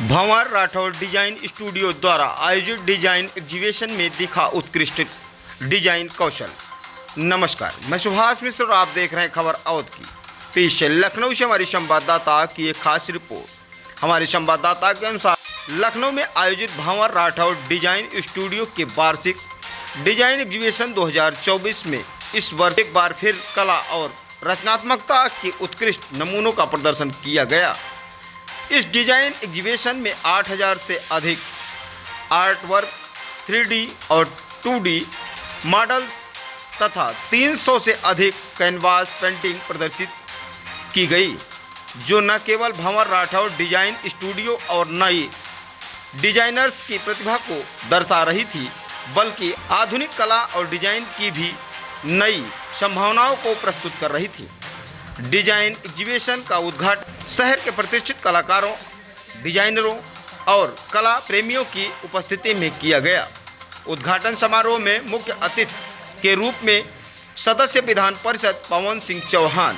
भंवर Rathore design studio द्वारा आयोजित design exhibition में दिखा उत्कृष्ट डिजाइन कौशल। नमस्कार, मैं सुभाष मिश्र और आप देख रहे हैं खबर अवध की। पेश है लखनऊ से हमारी संवाददाता की एक खास रिपोर्ट। हमारे संवाददाता के अनुसार लखनऊ में आयोजित भंवर राठौर डिजाइन स्टूडियो के वार्षिक डिजाइन एग्जीबिशन 2024 में इस वर्ष एक बार फिर कला और रचनात्मकता के उत्कृष्ट नमूनों का प्रदर्शन किया गया। इस डिजाइन एग्जीबिशन में 8000 से अधिक आर्ट वर्क, 3D और 2D मॉडल्स तथा 300 से अधिक कैनवास पेंटिंग प्रदर्शित की गई, जो न केवल भंवर राठौर डिजाइन स्टूडियो और नए डिजाइनर्स की प्रतिभा को दर्शा रही थी, बल्कि आधुनिक कला और डिजाइन की भी नई संभावनाओं को प्रस्तुत कर रही थी। डिजाइन एग्जीबिशन का उद्घाटन शहर के प्रतिष्ठित कलाकारों, डिजाइनरों और कला प्रेमियों की उपस्थिति में किया गया। उद्घाटन समारोह में मुख्य अतिथि के रूप में सदस्य विधान परिषद पवन सिंह चौहान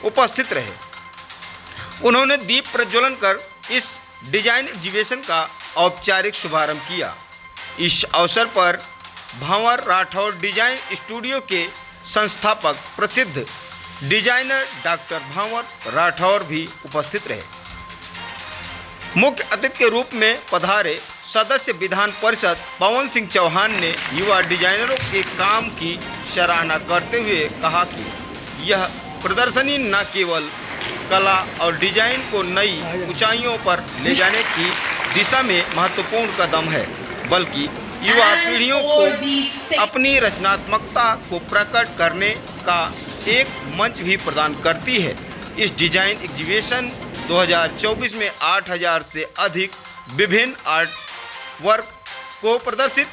उपस्थित रहे। उन्होंने दीप प्रज्वलन कर इस डिजाइन एग्जीबिशन का औपचारिक शुभारंभ किया। इस अवसर पर भंवर राठौर डिजाइन स्टूडियो के संस्थापक प्रसिद्ध डिजाइनर डॉक्टर भंवर राठौर भी उपस्थित रहे। मुख्य अतिथि के रूप में पधारे सदस्य विधान परिषद पवन सिंह चौहान ने युवा डिजाइनरों के काम की सराहना करते हुए कहा कि यह प्रदर्शनी न केवल कला और डिजाइन को नई ऊंचाइयों पर ले जाने की दिशा में महत्वपूर्ण कदम है, बल्कि युवा पीढ़ियों को अपनी रचनात्मकता को प्रकट करने का एक मंच भी प्रदान करती है। इस डिजाइन एग्जीबिशन 2024 में 8000 से अधिक विभिन्न आर्ट वर्क को प्रदर्शित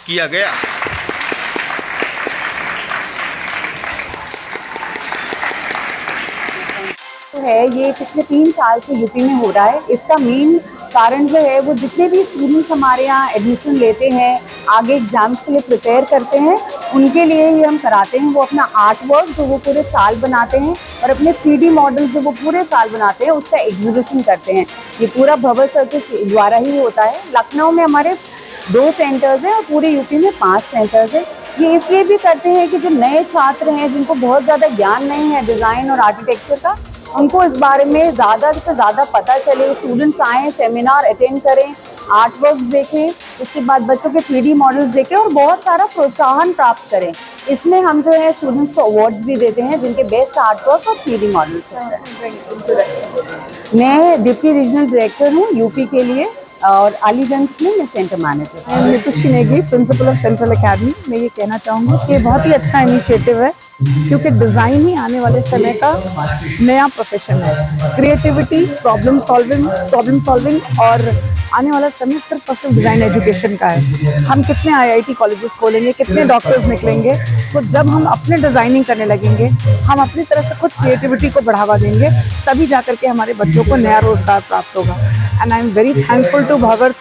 किया गया। है ये पिछले 3 साल से यूपी में हो रहा है। इसका मेन कारण जो है वो जितने भी स्टूडेंट्स हमारे यहाँ एडमिशन लेते हैं, आगे एग्जाम्स के लिए प्रिपेयर करते हैं, उनके लिए ही हम कराते हैं। वो अपना आर्ट वर्क जो वो पूरे साल बनाते हैं और अपने 3D मॉडल्स जो वो पूरे साल बनाते हैं, उसका एग्जीबिशन करते हैं। ये पूरा भंवर सर्कस द्वारा ही होता है। लखनऊ में हमारे 2 सेंटर्स हैं और पूरे यूपी में 5 सेंटर्स हैं। ये इसलिए भी करते हैं कि जो नए छात्र हैं, जिनको बहुत ज़्यादा ज्ञान नहीं है डिज़ाइन और आर्किटेक्चर का, उनको इस बारे में ज़्यादा से ज़्यादा पता चले। स्टूडेंट्स आएँ, सेमिनार अटेंड करें, आर्ट वर्क्स देखें, उसके बाद बच्चों के 3D मॉडल्स देखें और बहुत सारा प्रोत्साहन प्राप्त करें। इसमें हम जो है स्टूडेंट्स को अवार्ड्स भी देते हैं जिनके बेस्ट आर्ट वर्क और 3D मॉडल्स होते हैं। मैं डिप्टी रीजनल डायरेक्टर हूँ यूपी के लिए और अलीगंज में मैं सेंटर मैनेजर हूँ। Nitush Negi, principal of Central Academy. मैं ये कहना चाहूँगी कि बहुत ही अच्छा इनिशिएटिव है, क्योंकि डिज़ाइन ही आने वाले समय का नया प्रोफेशन है। क्रिएटिविटी, प्रॉब्लम सॉल्विंग और आने वाला समय सिर्फ और सिर्फ डिज़ाइन एजुकेशन का है। हम कितने IIT कॉलेजेस खोलेंगे, कितने डॉक्टर्स निकलेंगे, तो जब हम अपने डिज़ाइनिंग करने लगेंगे, हम अपनी तरह से खुद क्रिएटिविटी को बढ़ावा देंगे, तभी जाकर के हमारे बच्चों को नया रोजगार प्राप्त होगा। And I am very thankful to Bhanwar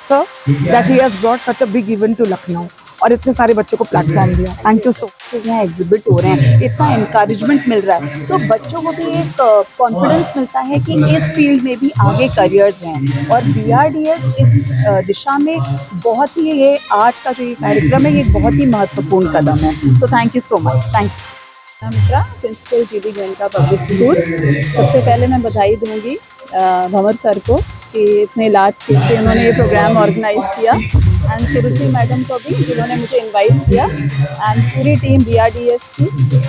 sir that he has brought such a big event to Lucknow और इतने सारे बच्चों को प्लेटफॉर्म दिया। Thank you so much. यहाँ एग्जिबिट हो रहे हैं, इतना इनकरेजमेंट मिल रहा है, तो बच्चों को भी एक कॉन्फिडेंस मिलता है कि इस फील्ड में भी आगे करियर्स हैं। और BRDS इस दिशा में बहुत ही, ये आज का जो ये कार्यक्रम है, ये बहुत ही महत्वपूर्ण कदम है। So thank you so much. Thank you. Mitra, principal GB Goenka public school. सबसे पहले मैं बधाई दूंगी भंवर सर को कि इतने लार्ज स्केल पे उन्होंने ये प्रोग्राम ऑर्गेनाइज़ किया, एंड सुरुचि मैडम को भी जिन्होंने मुझे इनवाइट किया, एंड पूरी टीम BRDS की,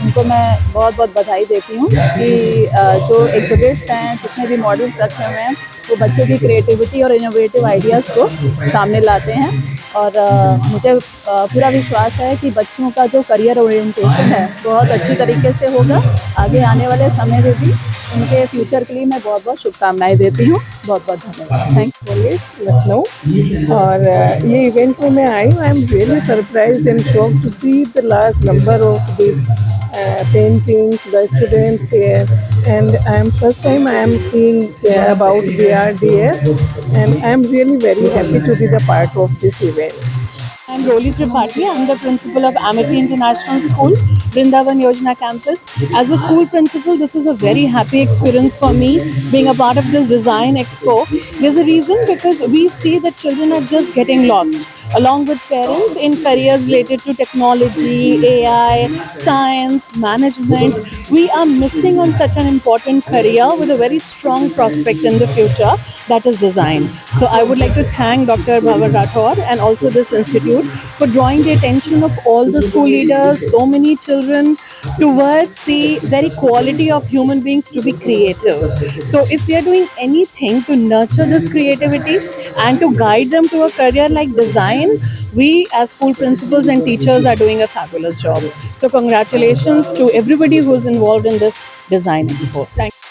उनको मैं बहुत बहुत बधाई देती हूँ कि जो एग्जिबिट्स हैं, जितने भी मॉडल्स रखे हुए हैं, वो बच्चों की क्रिएटिविटी और इनोवेटिव आइडियाज़ को सामने लाते हैं। और मुझे पूरा विश्वास है कि बच्चों का जो करियर ओरिएंटेशन है बहुत अच्छी तरीके से होगा। आगे आने वाले समय में भी उनके फ्यूचर के लिए मैं बहुत बहुत शुभकामनाएं देती हूँ। बहुत बहुत धन्यवाद। Thank you. कॉलेज लखनऊ, और ये इवेंट में मैं आई हूँ। I am really surprise and shocked to see the large number of this paintings, the students here, and first time I am seeing about BRDS, and I am really very happy to be the part of this event. I am Roli Tripathi. I am the principal of Amity International School. Vrindavan Yojana campus. As a school principal, this is a very happy experience for me being a part of this design expo. There's a reason because we see that children are just getting lost along with parents in careers related to technology, AI, science, management. We are missing on such an important career with a very strong prospect in the future, that is design. So I would like to thank Dr. Bhavar Rathore and also this institute for drawing the attention of all the school leaders, so many children, towards the very quality of human beings to be creative. So if we are doing anything to nurture this creativity and to guide them to a career like design, we as school principals and teachers are doing a fabulous job. So congratulations to everybody who is involved in this design expo. Thank you.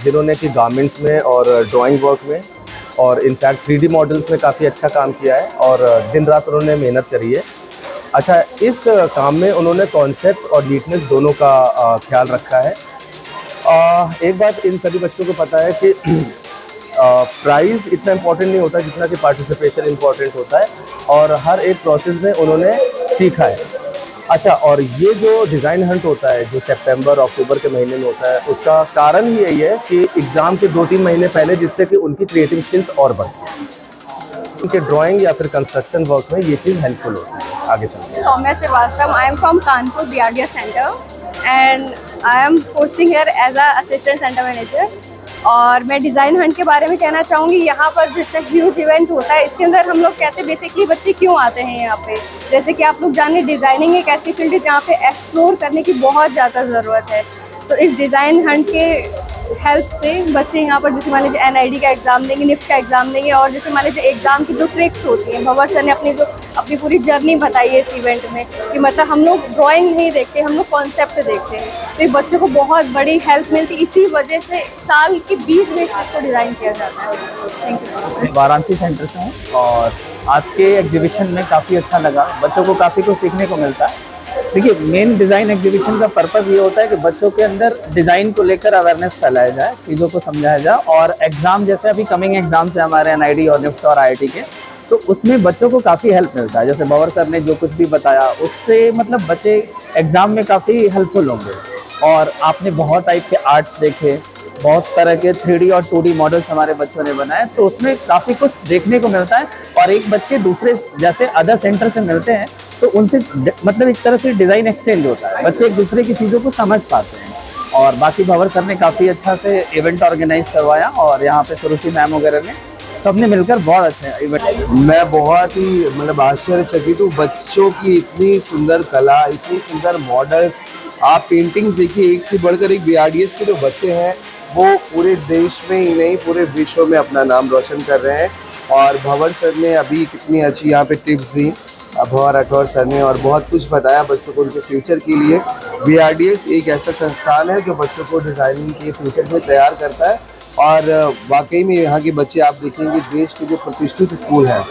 जिन्होंने कि garments में और drawing work में और in fact 3D models में काफ़ी अच्छा काम किया है और दिन रात उन्होंने मेहनत करी है। अच्छा, इस काम में उन्होंने कॉन्सेप्ट और नीटनेस दोनों का ख्याल रखा है। एक बात इन सभी बच्चों को पता है कि प्राइज़ इतना इम्पोर्टेंट नहीं होता जितना कि पार्टिसिपेशन इम्पोर्टेंट होता है और हर एक प्रोसेस में उन्होंने सीखा है। अच्छा, और ये जो डिज़ाइन हंट होता है जो सितंबर अक्टूबर के महीने में होता है, उसका कारण ही यही है कि एग्ज़ाम के 2-3 महीने पहले, जिससे कि उनकी क्रिएटिव स्किल्स और बढ़ती है। उनके ड्राइंग या फिर कंस्ट्रक्शन वर्क में ये चीज़ हेल्पफुल होती है आगे चलकर। Soumya Srivastava, I am from Kanpur BRDS Center and I am posting here as a assistant center manager. और मैं डिज़ाइन हंट के बारे में कहना चाहूँगी। यहाँ पर जितना ह्यूज इवेंट होता है, इसके अंदर हम लोग कहते हैं बेसिकली बच्चे क्यों आते हैं यहाँ पे। जैसे कि आप लोग जाने, डिज़ाइनिंग एक ऐसी फील्ड है जहाँ पे एक्सप्लोर करने की बहुत ज़्यादा ज़रूरत है। तो इस डिज़ाइन हंट के हेल्प से बच्चे यहाँ पर जैसे मान लीजिए NID का एग्ज़ाम देंगे, निफ्ट का एग्ज़ाम देंगे और जैसे मान लीजिए एग्ज़ाम की जो ट्रिक्स होती हैं, भंवर सर ने अपनी पूरी जर्नी बताई है इस इवेंट में कि मतलब हम लोग ड्राइंग नहीं देखते, हम लोग कॉन्सेप्ट देखते हैं। तो ये बच्चों को बहुत बड़ी हेल्प मिलती है। इसी वजह से साल की 20 वीक्स को डिज़ाइन किया जाता है। Thank you. वाराणसी सेंटर से हूँ और आज के एग्जीबिशन में काफ़ी अच्छा लगा। बच्चों को काफ़ी कुछ सीखने को मिलता है। देखिए, मेन डिज़ाइन एग्जीबिशन का पर्पस ये होता है कि बच्चों के अंदर डिज़ाइन को लेकर अवेयरनेस फैलाया जाए, चीज़ों को समझाया जाए। और एग्ज़ाम जैसे अभी कमिंग एग्ज़ाम्स हैं हमारे NID और निफ्ट और IIT के, तो उसमें बच्चों को काफ़ी हेल्प मिलता है। जैसे भंवर सर ने जो कुछ भी बताया, उससे मतलब बच्चे एग्ज़ाम में काफ़ी हेल्पफुल होंगे। और आपने बहुत टाइप के आर्ट्स देखे, बहुत तरह के 3D और 2D मॉडल्स हमारे बच्चों ने बनाए, तो उसमें काफ़ी कुछ देखने को मिलता है। और एक बच्चे दूसरे जैसे अदर सेंटर से मिलते हैं तो उनसे मतलब एक तरह से डिज़ाइन एक्सचेंज होता है, बच्चे एक दूसरे की चीज़ों को समझ पाते हैं। और बाकी भंवर सर ने काफ़ी अच्छा से इवेंट ऑर्गेनाइज करवाया और यहाँ पे सुरुचि मैम वगैरह ने सबने मिलकर बहुत अच्छा इवेंट। मैं बहुत ही मतलब आश्चर्यचकित हूँ, बच्चों की इतनी सुंदर कला, इतनी सुंदर मॉडल्स। आप पेंटिंग्स देखिए, एक से बढ़कर एक। BRDS के जो बच्चे हैं वो पूरे देश में ही नहीं पूरे विश्व में अपना नाम रोशन कर रहे हैं। और भंवर सर ने अभी कितनी अच्छी यहाँ पे टिप्स दी, भंवर राठौर सर ने, और बहुत कुछ बताया बच्चों को उनके फ्यूचर के लिए। BRDS एक ऐसा संस्थान है जो बच्चों को डिज़ाइनिंग के फ्यूचर में तैयार करता है। और वाकई में यहाँ के बच्चे आप देखेंगे, देश के जो प्रतिष्ठित स्कूल हैं,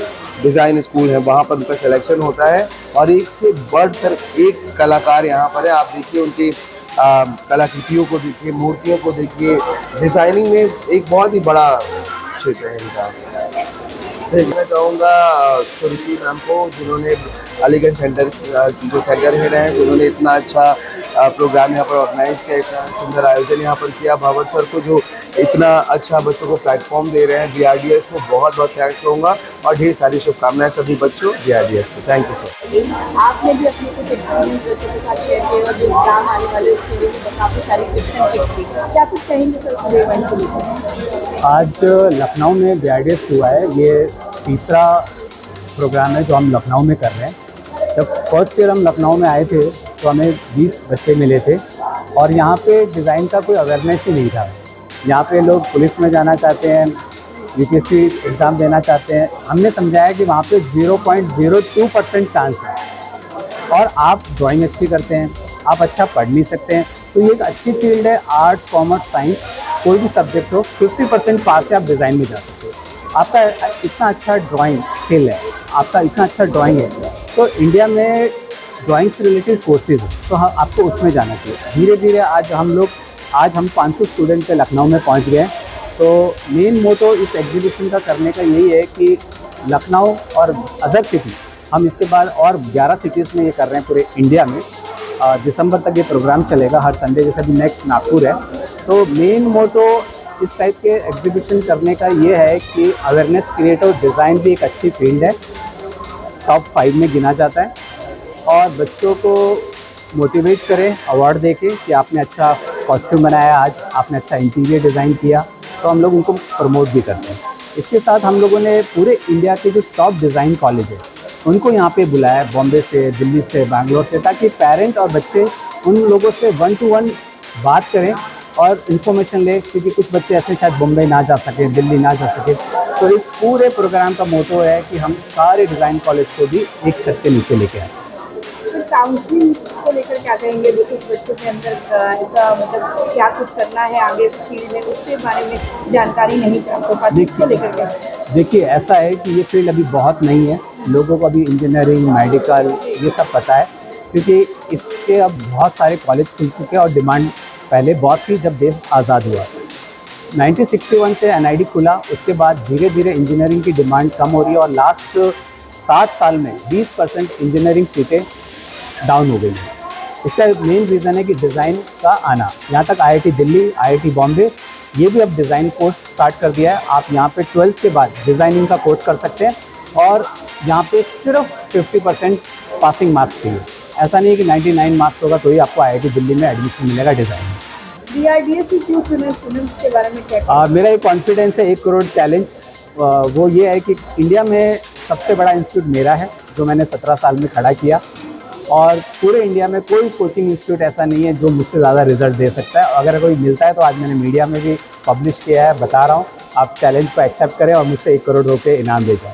डिज़ाइन स्कूल हैं, वहाँ पर उनका सिलेक्शन होता है और एक से बढ़कर एक कलाकार यहाँ पर है। आप देखिए उनके कलाकृतियों को देखिए, मूर्तियों को देखिए। डिज़ाइनिंग में एक बहुत ही बड़ा क्षेत्र है इनका। मैं कहूँगा सुरुचि मैम को, जिन्होंने अलीगंज सेंटर की जो सेंटर हेड हैं, जिन्होंने इतना अच्छा प्रोग्राम यहाँ पर ऑर्गेनाइज किया, इतना सुंदर आयोजन यहाँ पर किया। भंवर सर को जो इतना अच्छा बच्चों को प्लेटफॉर्म दे रहे हैं, BRDS को बहुत बहुत थैंक्स कहूँगा और ढेर सारी शुभकामनाएं सभी बच्चों BRDS को। Thank you sir. आपने भी अपने कुछ एक्सपीरियंस बच्चों के साथ शेयर किए और जो एग्जाम आने वाले उसके लिए भी काफ़ी सारी टिप्स एंड ट्रिक्स दी। क्या कुछ कहेंगे सर पूरे इवेंट को लेकर? आज लखनऊ में BRDS हुआ है, ये तीसरा प्रोग्राम है जो हम लखनऊ में कर रहे हैं। जब फर्स्ट ईयर हम लखनऊ में आए थे तो हमें 20 बच्चे मिले थे और यहाँ पे डिज़ाइन का कोई अवेयरनेस ही नहीं था। यहाँ पे लोग पुलिस में जाना चाहते हैं, UPSC एग्ज़ाम देना चाहते हैं। हमने समझाया कि वहाँ पे 0.02% चांस है और आप ड्राइंग अच्छी करते हैं, आप अच्छा पढ़ नहीं सकते हैं, तो ये एक अच्छी फील्ड है। आर्ट्स, कॉमर्स, साइंस कोई भी सब्जेक्ट हो, 50% पास से आप डिज़ाइन में जा सकते हो। आपका इतना अच्छा ड्राइंग स्किल है, आपका इतना अच्छा ड्राइंग है, तो इंडिया में ड्राइंग से रिलेटेड कोर्सेज हैं, तो हम आपको उसमें जाना चाहिए। धीरे धीरे आज हम 500 स्टूडेंट पे लखनऊ में पहुंच गए। तो मेन मोटो इस एग्जीबिशन का करने का यही है कि लखनऊ और अदर सिटी, हम इसके बाद और 11 सिटीज़ में ये कर रहे हैं पूरे इंडिया में, दिसंबर तक ये प्रोग्राम चलेगा हर संडे, जैसे अभी नेक्स्ट नागपुर है। तो मेन मोटो इस टाइप के एग्जीबिशन करने का ये है कि अवेयरनेस क्रिएट और डिज़ाइन भी एक अच्छी फील्ड है, टॉप 5 में गिना जाता है, और बच्चों को मोटिवेट करें अवार्ड देके कि आपने अच्छा कॉस्ट्यूम बनाया, आज आपने अच्छा इंटीरियर डिज़ाइन किया, तो हम लोग उनको प्रमोट भी करते हैं। इसके साथ हम लोगों ने पूरे इंडिया के जो टॉप डिज़ाइन कॉलेज है उनको यहाँ पे बुलाया है, बॉम्बे से, दिल्ली से, बैंगलोर से, ताकि पेरेंट और बच्चे उन लोगों से 1 to 1 बात करें और इन्फॉर्मेशन ले, क्योंकि कुछ बच्चे ऐसे शायद बॉम्बे ना जा सके, दिल्ली ना जा सके। तो इस पूरे प्रोग्राम का मोटो है कि हम सारे डिज़ाइन कॉलेज को भी एक छत के नीचे लेके आए। काउंसलिंग को लेकर क्या कहेंगे, जो कुछ बच्चों के अंदर ऐसा मतलब क्या कुछ करना है आगे फील्ड में, उसके बारे में जानकारी नहीं प्राप्त हो पाती, इसको लेकर क्या? देखिए, ऐसा है कि ये फील्ड अभी बहुत नई है, लोगों को अभी इंजीनियरिंग, मेडिकल ये सब पता है, क्योंकि इसके अब बहुत सारे कॉलेज खुल चुके हैं और डिमांड पहले बहुत थी जब देश आज़ाद हुआ। 1961 से NID खुला, उसके बाद धीरे धीरे इंजीनियरिंग की डिमांड कम हो रही है और लास्ट 7 साल में 20% इंजीनियरिंग सीटें डाउन हो गई हैं। इसका मेन रीज़न है कि डिज़ाइन का आना। यहाँ तक IIT दिल्ली, IIT बॉम्बे ये भी अब डिज़ाइन कोर्स स्टार्ट कर दिया है। आप यहाँ पे 12th के बाद डिज़ाइनिंग का कोर्स कर सकते हैं और यहाँ पे सिर्फ 50% पासिंग मार्क्स चाहिए। ऐसा नहीं है कि 99 मार्क्स होगा तो ही आपको IIT दिल्ली में एडमिशन मिलेगा डिज़ाइन में। BRDS से क्यों चुने स्टूडेंट्स के बारे में क्या? मेरा एक कॉन्फिडेंस है 1 करोड़ चैलेंज, वो ये है कि इंडिया में सबसे बड़ा इंस्टीट्यूट मेरा है जो मैंने 17 साल में खड़ा किया, और पूरे इंडिया में कोई कोचिंग इंस्टीट्यूट ऐसा नहीं है जो मुझसे ज़्यादा रिजल्ट दे सकता है। अगर कोई मिलता है तो आज मैंने मीडिया में भी पब्लिश किया है, बता रहा हूँ, आप चैलेंज को एक्सेप्ट करें और मुझसे 1 करोड़ रुपये इनाम दे जाएँ।